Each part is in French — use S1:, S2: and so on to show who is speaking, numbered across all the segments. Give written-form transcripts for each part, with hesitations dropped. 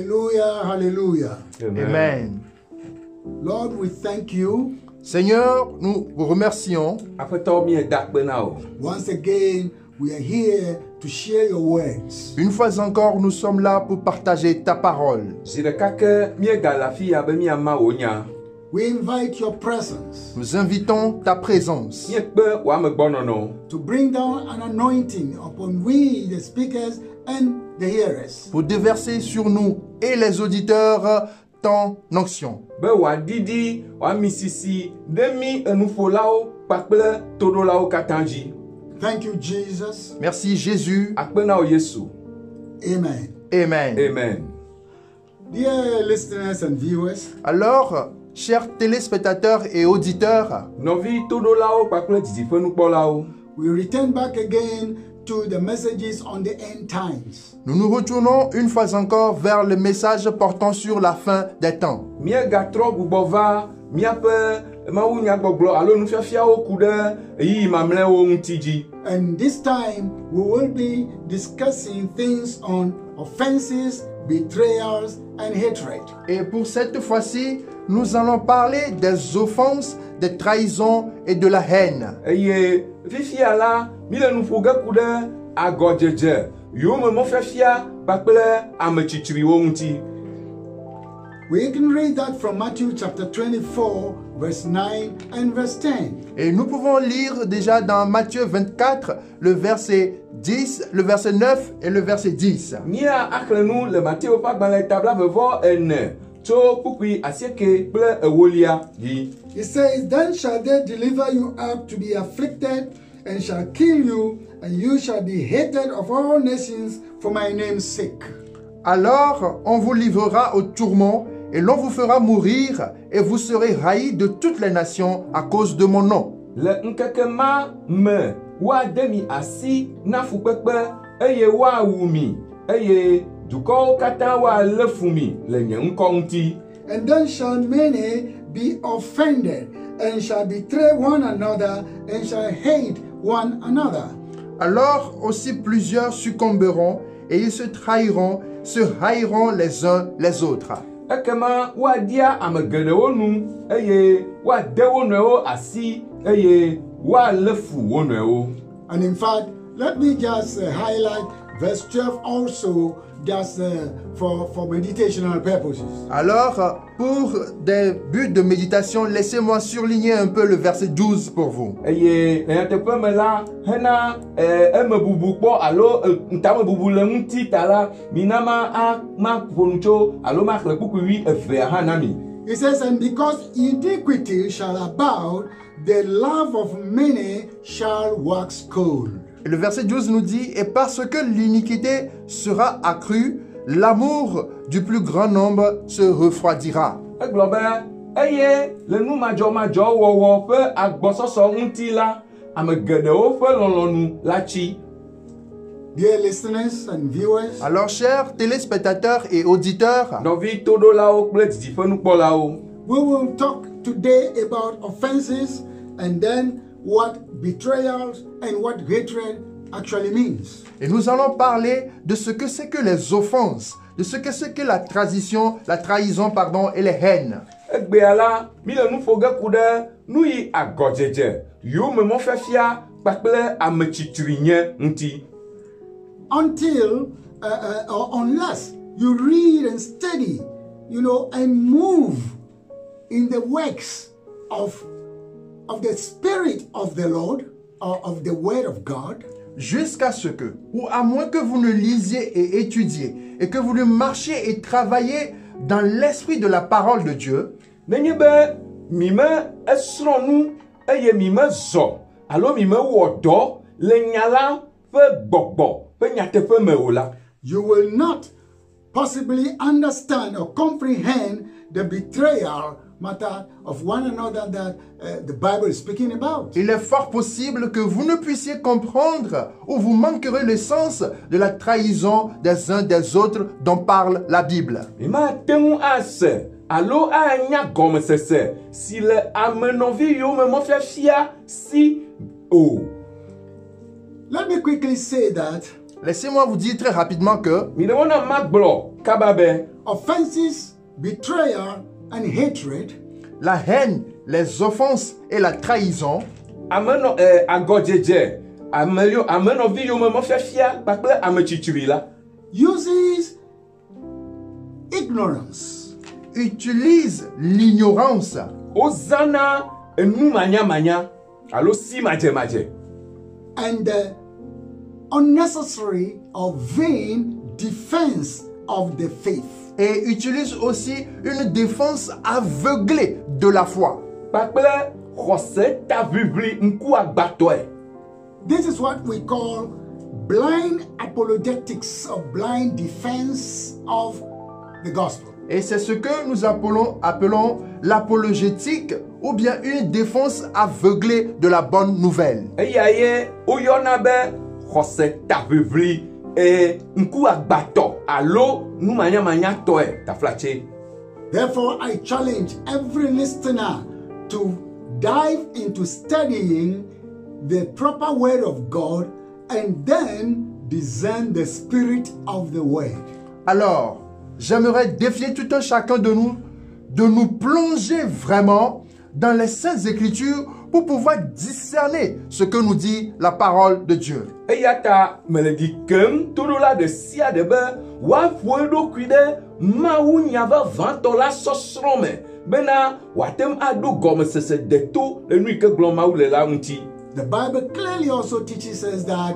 S1: Hallelujah, hallelujah.
S2: Amen.
S1: Lord, we thank you.
S2: Seigneur, nous vous remercions.
S1: Once again, we are here to share your words.
S2: Une fois encore, nous sommes là pour partager ta parole.
S1: We invite your presence
S2: Nous invitons ta présence
S1: to bring down an anointing upon we, the speakers and the hearers.
S2: pour déverser sur nous et les auditeurs ton onction.
S1: Thank you, Jesus.
S2: Merci Jésus.
S1: Amen.
S2: Amen.
S3: Amen.
S1: Dear listeners and viewers,
S2: Alors, chers téléspectateurs et auditeurs,
S1: we return back again to the messages on the end times.
S2: nous nous retournons une fois encore vers le message portant sur la fin des temps.
S1: And this time we will be discussing things on offenses, betrayals, and hatred.
S2: Et pour cette fois-ci, nous allons parler des offenses, des trahisons et de la haine.
S1: We can read that from Matthew chapter 24, verse 9 and verse 10.
S2: Et nous pouvons lire déjà dans Matthieu 24, le verset 10, le verset 9 et le verset 10.
S1: It says, "Then shall they deliver you up to be afflicted, and shall kill you, and you shall be hated of all nations for my name's sake."
S2: Alors on vous livrera au tourment, et l'on vous fera mourir, et vous serez haïs de toutes les nations à cause de mon nom.
S1: And then shall many be offended, and shall betray one another, and shall hate one another.
S2: Alors aussi plusieurs succomberont, et ils se trahiront, se haïront les uns les autres.
S1: And in fact, let me just highlight verse 12 also, just for meditational purposes.
S2: Alors, pour des buts de méditation, laissez-moi surligner un peu le verset 12 pour vous.
S1: It says, "And because iniquity shall abound, the love of many shall wax cold."
S2: Et le verset 12 nous dit, et parce que l'iniquité sera accrue, l'amour du plus grand nombre se refroidira.
S1: Dear listeners and viewers,
S2: Alors, chers téléspectateurs et auditeurs,
S1: we will talk today about offenses and then what betrayals and what hatred actually means.
S2: et nous allons parler de ce que c'est que les offenses, de ce que c'est que la trahison, et les haines.
S1: Until or unless you read and study, and move in the works of the Spirit of the Lord, or of the Word of God,
S2: Jusqu'à ce que, ou à moins que vous ne lisiez et étudiez, et que vous ne marchiez et travailliez dans l'esprit de la parole de Dieu,
S1: you will not possibly understand or comprehend the betrayal matter of one another that the Bible is speaking about.
S2: il est fort possible que vous ne puissiez comprendre ou vous manquerez le sens de la trahison des uns des autres dont parle la Bible.
S1: Let me quickly say that
S2: Laissez-moi vous dire très rapidement que
S3: Mi de wona magblɔ kaba be
S1: offenses, betrayal, and hatred
S2: la haine, les offenses et la trahison
S3: amenɔ agɔdzedze amenɔvi yomemɔ fiafia kpakple ametsitsri la
S1: uses ignorance,
S2: utilisent l'ignorance
S3: wozãna enu manyamanya alo si madzemadze
S1: and the unnecessary or vain defense of the faith.
S2: et utilisent aussi une défense aveuglée de la foi.
S3: kpakple xɔse taʋiʋli ŋkuagbatɔe.
S1: This is what we call blind apologetics or blind defense of the gospel.
S2: Et c'est ce que nous appelons l'apologétique ou bien une défense aveuglée de la bonne nouvelle.
S3: Eya ye woyɔna be xɔse taʋiʋli ŋkuagbatɔ alo numanyamanyatɔe taflatse.
S1: Therefore, I challenge every listener to dive into studying the proper word of God and then discern the spirit of the word.
S2: Alors, j'aimerais défier tout un chacun de nous plonger vraiment dans les Saintes Écritures pour pouvoir discerner ce que nous dit la parole de Dieu.
S3: Eya ta mele di kem toɖola ɖe sia ɖe be woaƒo eɖokui ɖe Mawu nyavavãtɔ la sɔsrɔ̃ me bena wòate aɖo gɔmesese deto le nu yi ke gblɔm Mawu le la ŋuti.
S1: The Bible clearly also teaches us that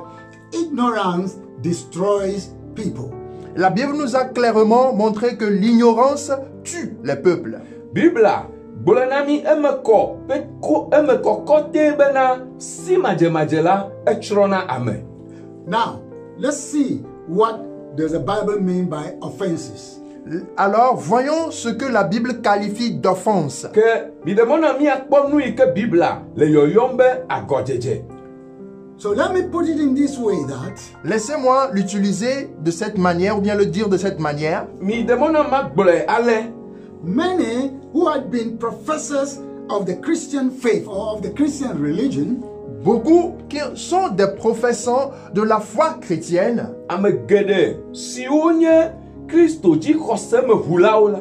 S1: ignorance destroys people.
S2: La Bible nous a clairement montré que l'ignorance tue les peuples.
S3: Bibla gblɔ na mi eme kɔ kɔtɛe bena si madzemadze la etsrɔ̃na ame.
S1: Now, let's see what does the Bible mean by offenses.
S2: Alors, voyons ce que la Bible qualifie d'offense.
S3: Ke mi de mɔna miakpɔ nu yi ke Bibla le yɔyɔm be agɔdzedze.
S1: So let me put it in this way that
S2: Laissez-moi l'utiliser de cette manière ou bien le dire de cette manière.
S3: Mi de mɔna magblɔe ale.
S1: many who had been professors of the Christian faith or of the Christian religion
S2: Beaucoup qui sont des professeurs de la foi chrétienne
S3: Ame geɖe siwo nye Kristo dzixɔsemehulawo la.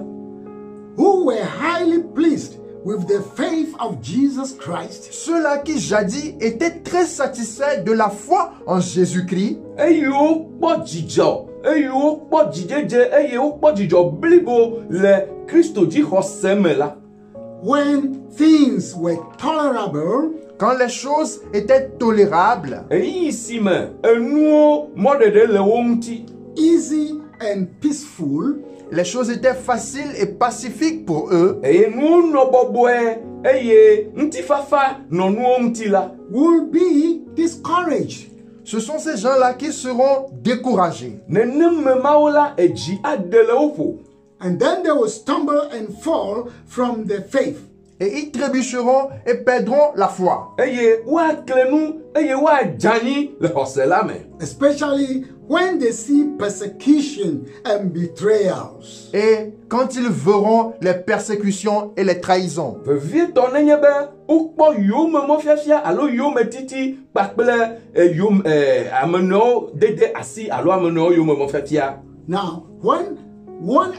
S1: who were highly pleased with the faith of Jesus Christ
S2: ceux-là qui jadis étaient très satisfaits de la foi en Jésus-Christ
S3: Eye wokpɔ dzidzɔ, eye wokpɔ dzidzedze, eye wokpɔ dzidzɔ blibo le Kristo dzixɔse me la.
S1: when things were tolerable
S2: quand les choses étaient tolérables,
S3: Eyi si me enuwo mɔɖeɖe le wo ŋuti.
S1: easy and peaceful,
S2: les choses étaient faciles et pacifiques pour eux,
S3: Eye nuwo nɔ bɔbɔe, eye ŋutifafa nɔ nuwo ŋuti la.
S1: will be discouraged.
S2: ce sont ces gens-là qui seront découragés.
S3: Nenem Mawu la edzi ade le wo ƒo.
S1: And then they will stumble and fall from the faith.
S2: Et ils trébucheront et perdront la foi.
S3: Eye woakle nu, eye woadzanyi le xɔse la me.
S1: Especially when they see persecution and betrayals.
S2: Et quand ils verront les persécutions et les trahisons.
S3: Vevietɔ nenye be wokpɔ yomemɔfiafia alo yometiti kpakple amenɔwo dede asi alo amenɔwo yomemɔfiafia.
S1: Now, when one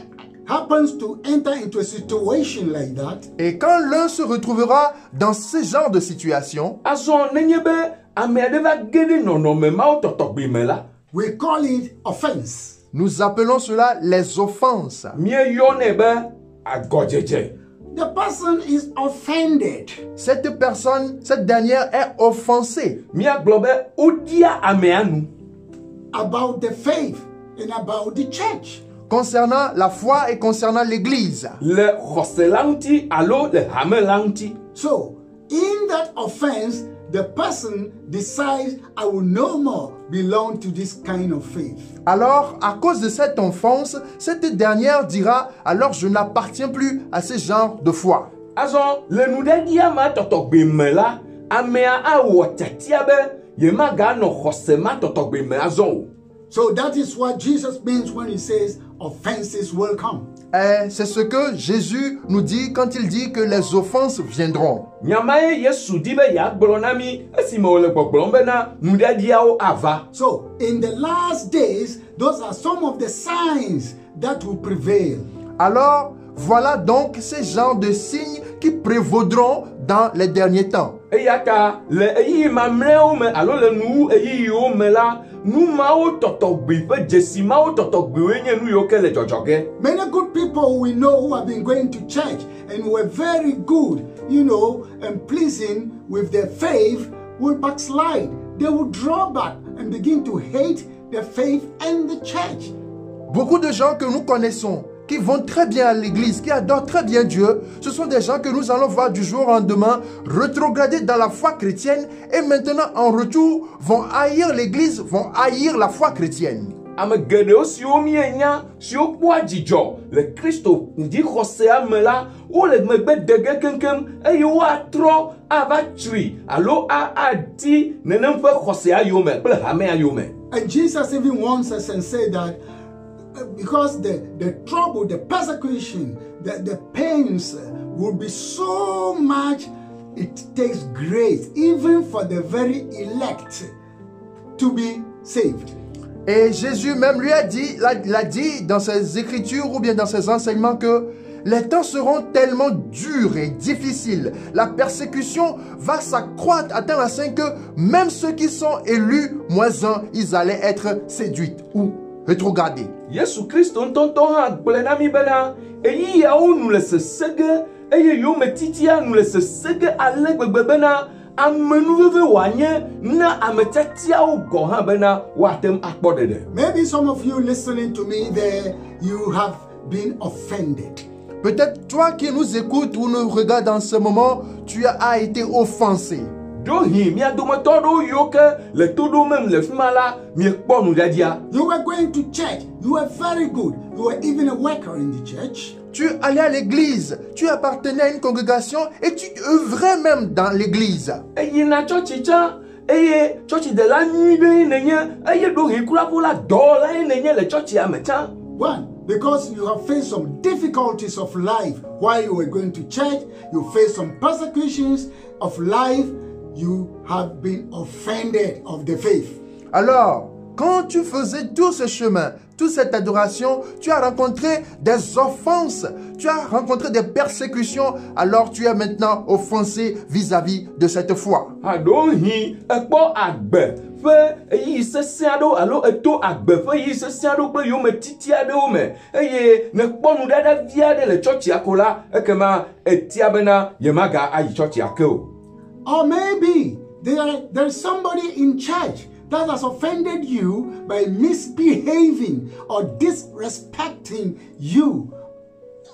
S1: happens to enter into a situation like that,
S2: Et quand l'un se retrouvera dans ce genre de situation,
S3: Azɔ nenye be ame aɖe va ge ɖe nɔnɔme mawo tɔtɔgbe me la,
S1: we call it offense.
S2: nous appelons cela les offenses.
S3: míeyɔnɛ be agɔdzedze.
S1: The person is offended.
S2: Cette personne, cette dernière est offensée
S3: Míagblɔ be wodia amea nu.
S1: About the faith and about the church.
S2: concernant la foi et concernant l'Église.
S3: Le xɔse la ŋuti alo le hame la ŋuti.
S1: So, in that offense, the person decides, I will no more belong to this kind of faith.
S2: Alors, à cause de cette offense, cette dernière dira, alors je n'appartiens plus à ce genre de foi.
S3: Azɔ le nuɖeɖia ma tɔtɔgbe me la, amea awɔ tiatia be yemaganɔ xɔse ma tɔtɔgbe me azɔ o.
S1: So that is what Jesus means when he says offenses will come.
S2: Et c'est ce que Jésus nous dit quand il dit que les offenses viendront.
S3: Nyamae Yesu di be ya gboro na mi esime ole gbogbo be na nudadiawo ava.
S1: So, in the last days, those are some of the signs that will prevail.
S2: Alors, voilà donc ces genres de signes qui prévaudront dans les derniers temps.
S3: Eyaka le eyi mamleo me alo le nu eyi o me la nu mawo totogbi fe jesi mawo totogbi wenye nu yo ke le jojoge.
S1: Many good people we know who have been going to church and were very good, you know, and pleasing with their faith will backslide. They will draw back and begin to hate the faith and the church.
S2: Beaucoup de gens que nous connaissons, qui vont très bien à l'église, qui adorent très bien Dieu, ce sont des gens que nous allons voir du jour au lendemain rétrograder dans la foi chrétienne et maintenant en retour vont haïr l'église, vont haïr la foi chrétienne.
S3: Ame geɖewo siwo mienya siwo kpɔa dzidzɔ le Kristo ŋdixɔsea me la wole megbe dege keŋkeŋ eye woatrɔ ava tsui alo adi nenem ƒe xɔsea yome kple hamea yome.
S1: And Jesus even warns us and said that because the trouble, the persecution, the pains will be so much, it takes grace even for the very elect to be saved.
S2: Et Jésus même lui a dit, il a dit dans ses écritures ou bien dans ses enseignements que les temps seront tellement durs et difficiles. La persécution va s'accroître à tel point que même ceux qui sont élus, moisons, ils allaient être séduits ou rétrogradés.
S3: Yesu Kristo ntɔntɔ hã gblẽ na mi bena eyiyawo nu le sesege eye yome titia nu le sesege ale gbegbe bena amenuveve wòanye na ametiatiawo gɔ hã bena woatem akpɔ ɖeɖe.
S1: Maybe some of you listening to me there, you have been offended.
S2: Peut-être toi qui nous écoutes ou nous regardes en ce moment, tu as été offensé.
S3: Dohi mia dometɔ ɖewo yiwo ke le to ɖo mem le fi ma la miekpɔ nuɖaɖia.
S1: You were going to church. You were very good. You were even a worker in the church.
S2: Tu allais à l'église, tu appartenais à une congrégation et tu œuvrais même dans l'église.
S3: Eyina tsɔtsi tsã eye tsɔtsidela nyui ɖe ye nenye eye ɖohi kura ƒo la dɔwɔla ye nenye le tsɔtsia me tsã.
S1: One, because you have faced some difficulties of life while you were going to church. You faced some persecutions of life. You have been offended of the faith.
S2: Alors, quand tu faisais tout ce chemin, toute cette adoration, tu as rencontré des offenses, tu as rencontré des persécutions, alors tu es maintenant offensé vis-à-vis de cette foi.
S3: Aɖohi ekpɔ agbe ƒe eyi sesẽ aɖewo alo eto agbe ƒe yi sesẽ aɖewo kple yome titi aɖewo me eye ne kpɔ nuɖaɖa vi aɖe le tsɔtsia ko la ekema etia bena yemaga ayi tsɔtsia ke o.
S1: Or maybe there is somebody in church that has offended you by misbehaving or disrespecting you.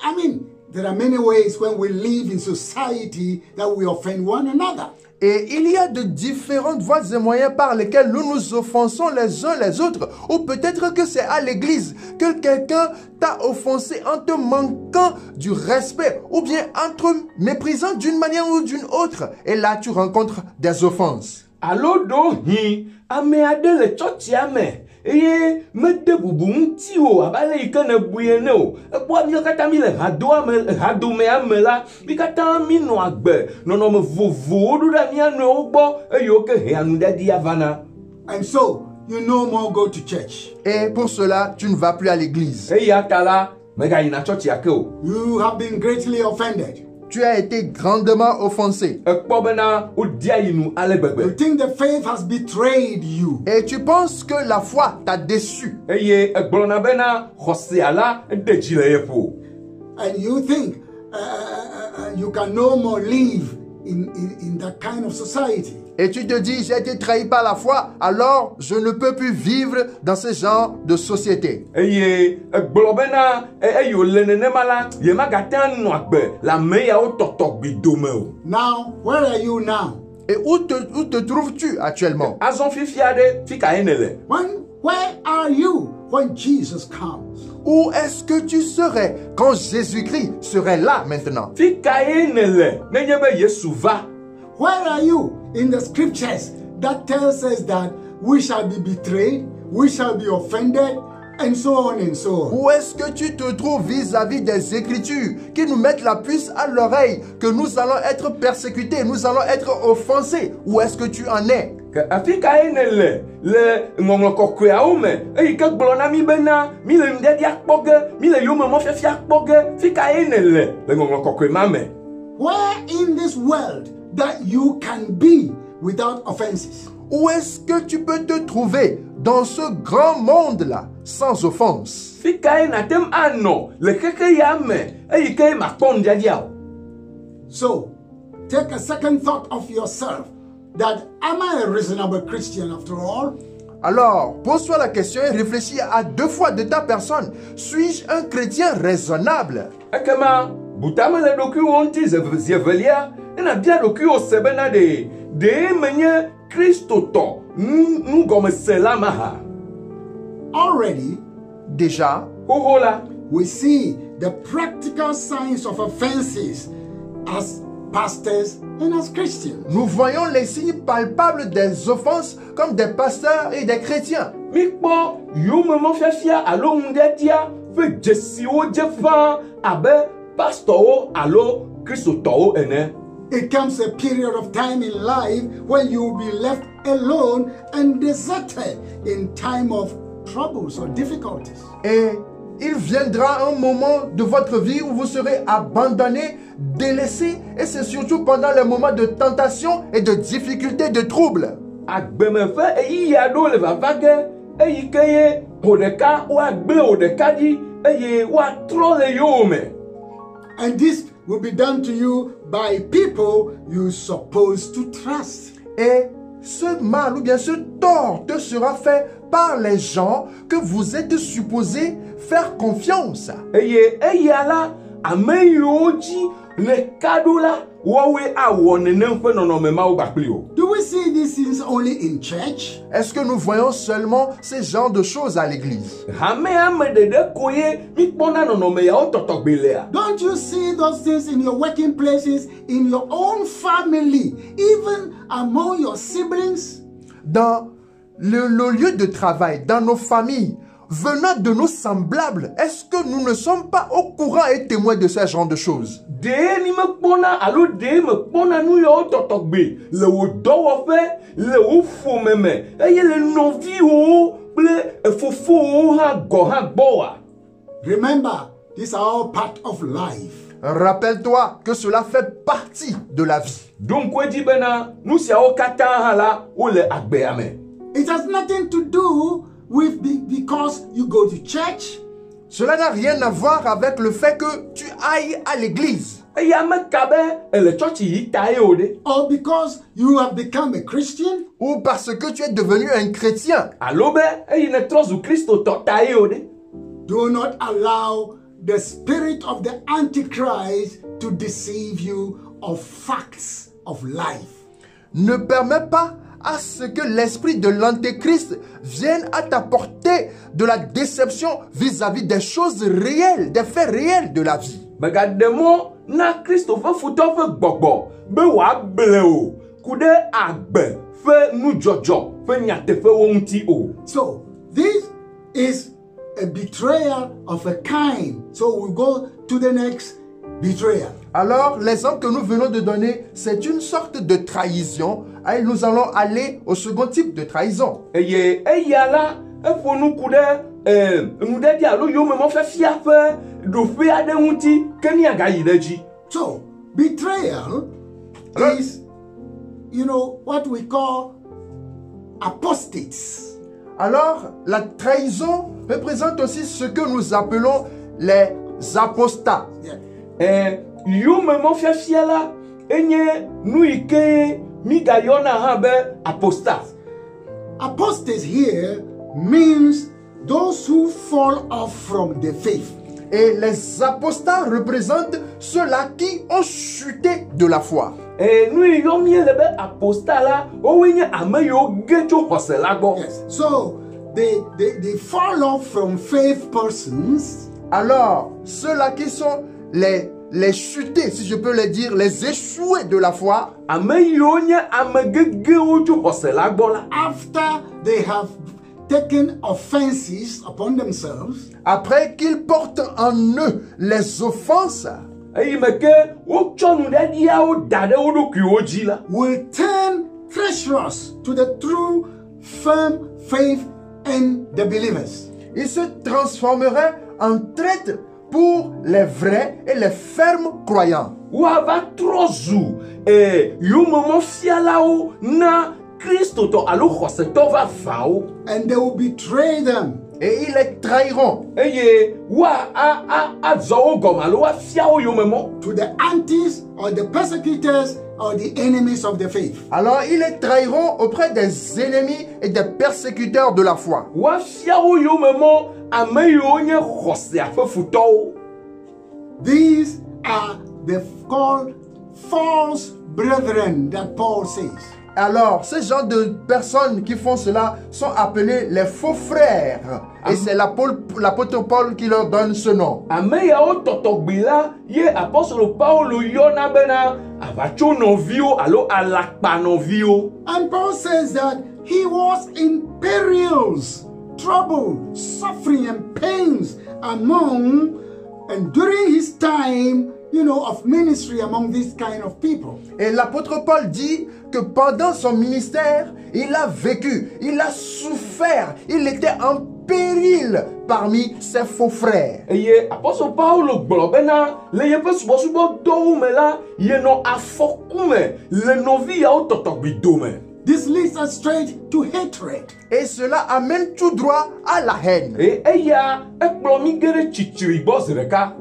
S1: I mean, there are many ways when we live in society that we offend one another.
S2: Et il y a de différentes voies et moyens par lesquels nous nous offensons les uns les autres. Ou peut-être que c'est à l'église que quelqu'un t'a offensé en te manquant du respect. Ou bien en te méprisant d'une manière ou d'une autre. Et là, tu rencontres des offenses.
S3: Alo ɖohi ame aɖe le tsɔtsia me eye mede bubu ŋuti o abe ale yi ke ne bui ene o. Ekpɔ mi katã mi le hadomea me la, mi katã mi nɔ agbe nɔnɔme vovovowo ɖo ɖe mia nɔewo gbɔ eye wo ke hea nuɖaɖia vana.
S1: And so, you no more go to church.
S2: Et pour cela, tu ne vas plus à l'église.
S3: Eya ta la megayina tsɔtsia ke o.
S1: You have been greatly offended.
S2: Tu as été grandement offensé.
S3: Ekpɔ bena wodia yi nu ale
S1: You
S3: gbegbe.
S1: think the faith has betrayed you.
S2: Et tu penses que la foi t'a déçu.
S3: Eye egblɔna bena xɔsea la de dzi le ye ƒo.
S1: And you think you can no more live in that kind of society.
S2: Et tu te dis, j'ai été trahi par la foi, alors je ne peux plus vivre dans ce genre de société.
S3: Eye egblɔ bena eyo le nenema la yemagate nɔ agbe le ame yawo tɔtɔ gbido me o.
S1: Now, where are you now?
S2: Et où te trouves-tu actuellement?
S3: Azɔ fifia ɖe fi ka ye ne le.
S1: Where are you when Jesus comes?
S2: Où est-ce que tu serais quand Jésus-Christ serait là maintenant?
S3: Fi ka ye ne le nenye be Yesu va.
S1: Where are you in the scriptures that tells us that we shall be betrayed, we shall be offended, and so on and so on.
S2: Où est-ce que tu te trouves vis-à-vis des Écritures qui nous mettent la puce à l'oreille que nous allons être persécutés, nous allons être offensés? Où est-ce que tu en es?
S3: Afrika le ngonglo kokoa ome e ke gblona mi bena mi le ndedi akpoge mi le yome mo fefia akpoge fika le ngonglo kokoa mame.
S1: Where in this world that you can be without offenses?
S2: Où est-ce que tu peux te trouver dans ce grand monde-là sans offense?
S3: Fika na tem ano le keke yame e ke ma pon dia.
S1: So, take a second thought of yourself. That am I a reasonable Christian after all?
S2: Alors, pose-toi la question et réfléchis à deux fois de ta personne. Suis-je un chrétien raisonnable?
S3: Akama, butama le doku onti zevelia, ena bia doku o sebena de menye Christo to, nu gome selamaha.
S1: Already,
S2: déjà,
S1: we see the practical signs of offenses as pastors and as Christians.
S2: Nous voyons les signes palpables des offenses comme des pasteurs et des chrétiens.
S3: Mikpo, yumemo fefia alo ndedia, fe jesio jefa abe pastor alo Christo ene.
S1: It comes a period of time in life when you will be left alone and deserted in time of troubles or difficulties.
S2: Et il viendra un moment de votre vie où vous serez abandonné, délaissé, et c'est surtout pendant les moments de tentation et de difficulté, de troubles.
S1: And this will be done to you by people you're supposed to trust.
S2: Et ce mal ou bien ce tort te sera fait par les gens que vous êtes supposés faire confiance.
S3: Do
S1: we see these things only in church?
S2: Est-ce que nous voyons seulement ces genres de choses à l'église?
S1: Don't you see those things in your working places, in your own family, even among your siblings?
S2: Dans le lieu de travail, dans nos familles, venant de nos semblables, est-ce que nous ne sommes pas au courant et témoins de ce genre de choses?
S1: Remember, these are all part of life.
S2: Rappelle-toi que cela fait partie de la vie.
S1: It has nothing to do with because you go to church.
S2: Cela n'a rien à voir avec le fait que tu ailles à l'église.
S1: Or because you have become a Christian.
S2: Ou parce que tu es devenu un chrétien.
S1: Do not allow the spirit of the Antichrist to deceive you of facts of life.
S2: Ne permets pas à ce que l'esprit de l'Antéchrist vienne à t'apporter de la déception vis-à-vis des choses réelles, des faits réels de la vie.
S1: So, this is a betrayal of a kind. So we go to the next betrayal.
S2: Alors, l'exemple que nous venons de donner, c'est une sorte de trahison. Et nous allons aller au second type de trahison.
S1: So, betrayal is, what we call apostates.
S2: Alors, la trahison représente aussi ce que nous appelons les apostats.
S1: Yeah. Apostates here means those who fall off from the faith.
S2: Et les apostats représentent ceux-là qui ont chuté de la foi.
S1: Yes. So they fall off from faith persons.
S2: Alors, ceux-là qui sont les chutés, si je peux le dire, les échoués de la foi,
S1: after they have taken offenses upon themselves,
S2: après qu'ils portent en eux les offenses,
S3: eyi me ke wotsɔ nu ɖe ɖiawo da ɖe wo ɖokuiwo dzi la,
S1: will turn treacherous to the true, firm faith in the believers.
S2: ils se transformeraient en traîtres pour les vrais et les fermes croyants.
S3: woava trɔ zu yomemɔfialawo na kristotɔ alo xɔsetɔ vavawo,
S1: And they will betray them.
S2: Et ils les trahiront
S3: eye azɔ wo gɔme alo woafia wo yomemɔ
S1: To the antis or the persecutors or the enemies of the faith.
S2: Alors ils les trahiront auprès des ennemis et des persécuteurs de la foi.
S3: woafia wo yomemɔ ame yiwo nye xɔsea ƒe futɔwo.
S1: These are the called false brethren that Paul says.
S2: Alors, ce genre de personnes qui font cela sont appelés les faux frères. Et c'est l'apôtre Paul qui leur donne ce nom.
S3: Ame yawo tɔtɔgbi la ye apɔstolo Paulo yɔna bena aʋatsonɔviwo alo alakpanɔviwo.
S1: And Paul says that he was in perils, trouble, suffering, and pains among and during his time, of ministry among these kind of people.
S2: Et l'apôtre Paul dit que pendant son ministère, il a vécu, il a souffert, il était en péril parmi ses faux frères.
S3: Eye apɔstolo Paulo gblɔ bena le yeƒe subɔsubɔdɔwo me la yenɔ afɔku me le nɔvi yawo tɔtɔgbi dome.
S1: This leads us straight to hatred.
S2: Et cela amène tout droit à la haine.
S3: Eya ekplɔ mi ge ɖe tsitsri gbɔ zi ɖeka.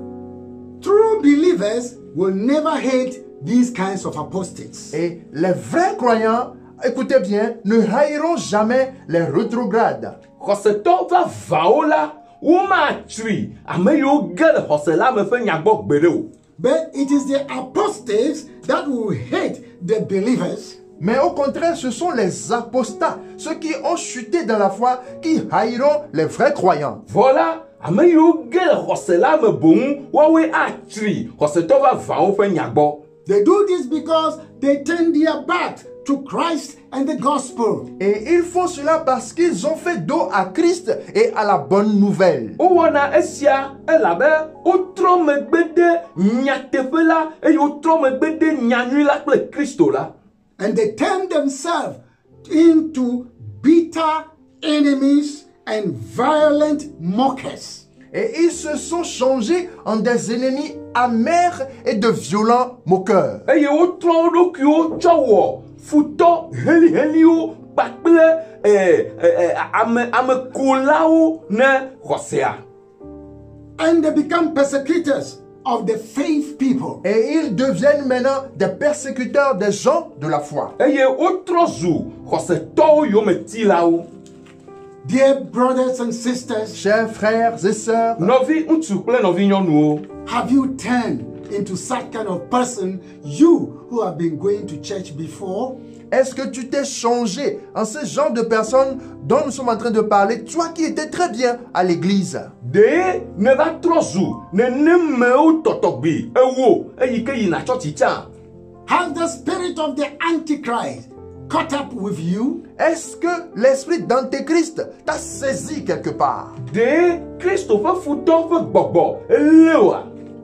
S1: True believers will never hate these kinds of apostates.
S2: Et les vrais croyants, écoutez bien, ne haïront jamais les rétrogrades.
S3: Xɔsetɔ vavawo la womatsri ame yiwo ge le xɔse la me ƒe nyagbɔ gbe ɖe o.
S1: But it is the apostates that will hate the believers.
S2: Mais au contraire, ce sont les apostats, ceux qui ont chuté dans la foi, qui haïront les vrais croyants.
S3: Voilà, ame yiwo ge le xɔse la me boŋ woawoe atsri xɔsetɔ vavawo ƒe nyagbɔ.
S1: They do this because they turn their back to Christ and the gospel.
S2: Et ils font cela parce qu'ils ont fait dos à Christ et à la bonne nouvelle.
S3: Wowɔna esia elabe wotrɔ megbe ɖe nyateƒe la eye wotrɔ megbe ɖe nyanyui la kple Kristo la.
S1: And they turn themselves into bitter enemies and violent mockers.
S2: Et ils se sont changés en des ennemis amers et de violents moqueurs.
S3: Eye wotrɔ wo ɖokuiwo tsɔ wɔ futɔ heliheliwo kpakple amekulawo ne xɔsea.
S1: And they become persecutors of the faith people.
S2: Et ils deviennent maintenant des persécuteurs des gens de la foi.
S3: Eye wotrɔ zu xɔsetɔwo yometilawo.
S1: Dear brothers and sisters,
S2: Chers frères et sœurs,
S3: Nɔvi ŋutsu kple nɔvi nyɔnuwo.
S1: have you turned into such kind of person, you who have been going to church before?
S2: est-ce que tu t'es changé en ce genre de personnes dont nous sommes en train de parler, toi qui étais très bien à l'église?
S3: De ne va trɔ zu nenemewo tɔtɔgbi ewo eyi ke yina tsɔtsi tsã.
S1: Has the spirit of the Antichrist caught up with you?
S2: Est-ce que l'esprit d'Antéchrist t'a saisi quelque part?
S3: De Kristo ƒe futɔ ƒe gbɔgbɔ eleoa.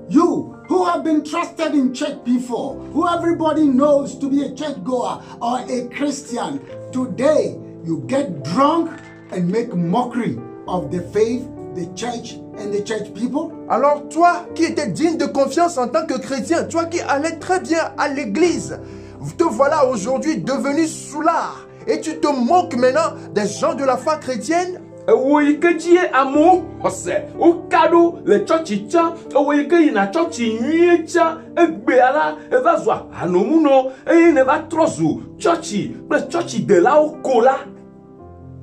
S1: You who have been trusted in church before, who everybody knows to be a churchgoer or a Christian, today you get drunk and make mockery of the faith, the church, and the church people?
S2: Alors toi qui étais digne de confiance en tant que chrétien, toi qui allais très bien à l'église, te voilà aujourd'hui devenu soulard et tu te moques maintenant des gens de la foi chrétienne?
S3: Ewo yi ke dzi amewo xɔse woka ɖo le tsɔtsi tsã, ewo yi ke yina tsɔtsi nyuie tsã, egbea la eva zu ahanomunɔ eye ne va trɔ zu tsɔtsi kple tsɔtsidelawo ko la.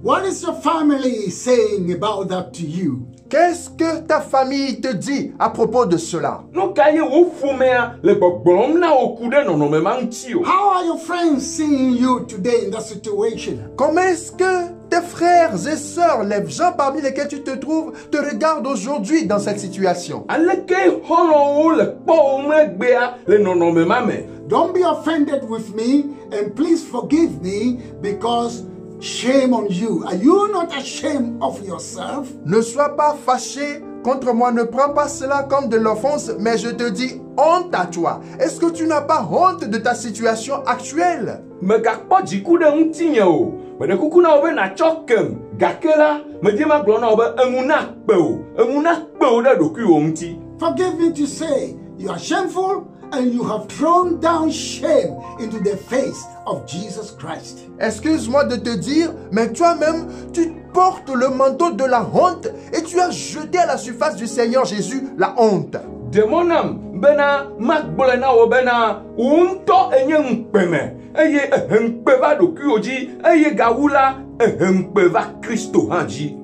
S1: What is your family saying about that to you?
S2: Qu'est-ce que ta famille te dit à propos de cela?
S3: Nu ka ye wo ƒomea le gbɔgblɔm na wo ku ɖe nɔnɔme ma ŋuti o.
S1: How are your friends seeing you today in that situation?
S2: Comment est-ce que tes frères et sœurs, les gens parmi lesquels tu te trouves, te regardent aujourd'hui dans cette situation?
S3: Aleke xɔlɔwo le kpɔwo megbea le nɔnɔme ma me.
S1: Don't be offended with me and please forgive me because shame on you. Are you not ashamed of yourself?
S2: Ne sois pas fâché contre moi, ne prends pas cela comme de l'offense, mais je te dis honte à toi. Est-ce que tu n'as pas honte de ta situation actuelle?
S3: Megakpɔ dziku ɖe ŋutinye o. Meɖe kuku na wo be natsɔ kem. Gake la, medi ma gblɔ na wo be eŋu nakpe o. Eŋu nakpe o ɖe ɖokuiwò ŋuti.
S1: Forgive me to say, you are shameful and you have thrown down shame into the face of Jesus Christ.
S2: Excuse-moi de te dire, mais toi-même, tu portes le manteau de la honte et tu as jeté à la surface du Seigneur Jésus la honte.
S3: Demonam bena magblɔe na wo bena wo ŋutɔ enye ŋukpeme eye eheŋukpe va ɖokuiwò dzi eye gawu la eheŋukpe va Kristo hã dzi.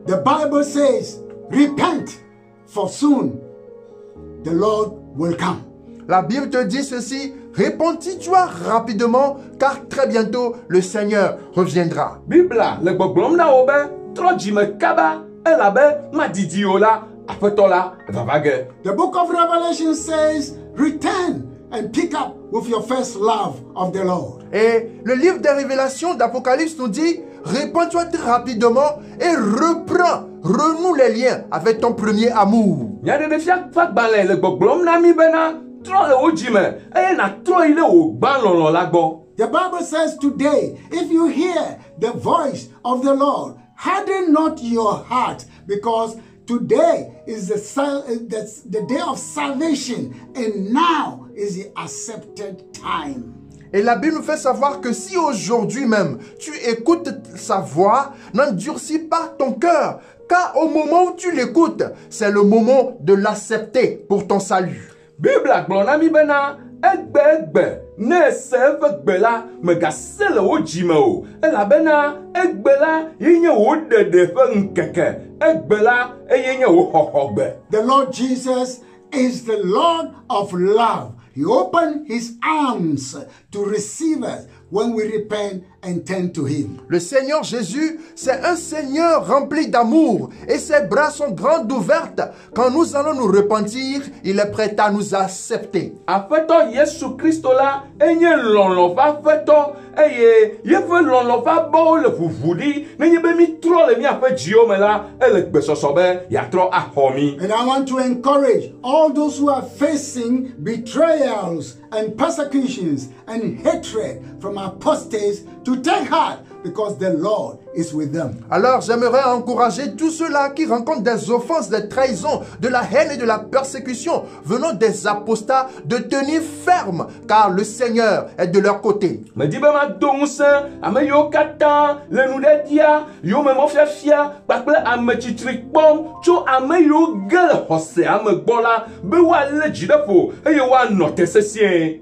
S1: The Bible says, repent, for soon the Lord will come.
S2: La Bible te dit ceci, repentis-toi rapidement, car très bientôt le Seigneur reviendra.
S3: Bibla le gbɔgblɔm na wo be trɔ dzime kaba elabe madidi o la aƒetɔ la vava ge.
S1: The book of Revelation says, return and pick up with your first love of the Lord.
S2: Et le livre des Révélations d'Apocalypse nous dit, répands-toi rapidement et reprends, renoue les liens avec ton premier amour.
S3: Nyaɖeɖefia ƒe agbalẽ le gbɔgblɔm na mi bena trɔ le wo dzime eye natrɔ yi ɖe wò gbãlɔlɔ la gbɔ.
S1: The Bible says today, if you hear the voice of the Lord, harden not your heart, because today is the day of salvation, and now is the accepted time.
S2: Et la Bible nous fait savoir que si aujourd'hui même tu écoutes sa voix, n'endurcis pas ton cœur, car au moment où tu l'écoutes, c'est le moment de l'accepter pour ton salut.
S3: Bible gblɔ na mi bena egbe ne se eƒe gbe la megase le wo dzime o, elabena egbe la ye nye wo ɖeɖe ƒe ŋkeke, egbe la eye nye wo xɔxɔgbe.
S1: The Lord Jesus is the Lord of love. He opened his arms to receive us when we repent and turn to him.
S2: Le Seigneur Jésus, c'est un Seigneur rempli d'amour et ses bras sont grands ouvertes. Quand nous allons nous repentir, il est prêt à nous accepter.
S3: Aƒetɔ Yesu Kristo la enye lɔlɔ ƒe aƒetɔ eye yeƒe lɔlɔ ƒe abɔwo le ʋuʋu ɖi nenye be mi trɔ le miaƒe dziwo me la ele gbesɔsɔ be yeatrɔ axɔ mi.
S1: And I want to encourage all those who are facing betrayals and persecutions and hatred from apostates to take heart, because the Lord is with them.
S2: Alors j'aimerais encourager tous ceux-là qui rencontrent des offenses, des trahisons, de la haine et de la persécution venant des apostats de tenir ferme, car le Seigneur est de leur côté.
S3: Me di be ma do ŋusẽ ame yiwo katã le nu ɖe dia, yiwo me mɔfiafia kpakple ame tsitri kpɔm tso ame yiwo ge le xɔsea me gbɔ la be woalé dzi ɖe ƒo eye woanɔ te sesĩe.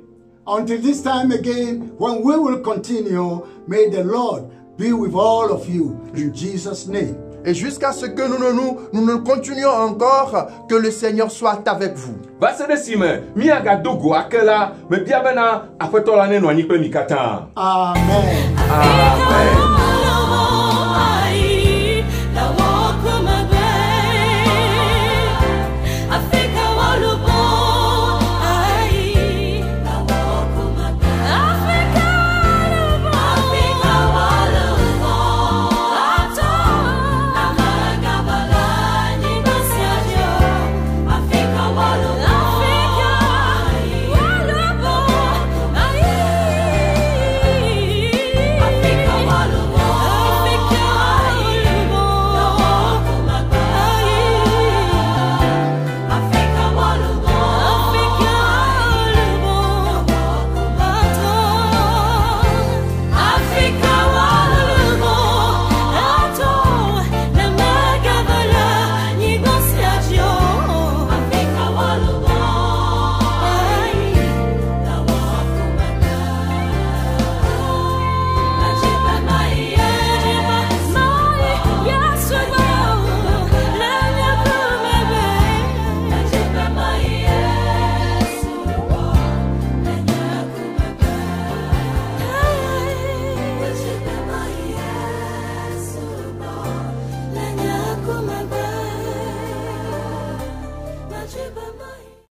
S1: Until this time again, when we will continue, may the Lord be with all of you in Jesus' name.
S2: Et jusqu'à ce que nous ne continuions encore, que le Seigneur soit avec vous.
S3: Va se ɖe esime miagado go ake la, mebia bena aƒetɔ la nenɔ anyi kple mi katã.
S1: Amen.
S3: Amen.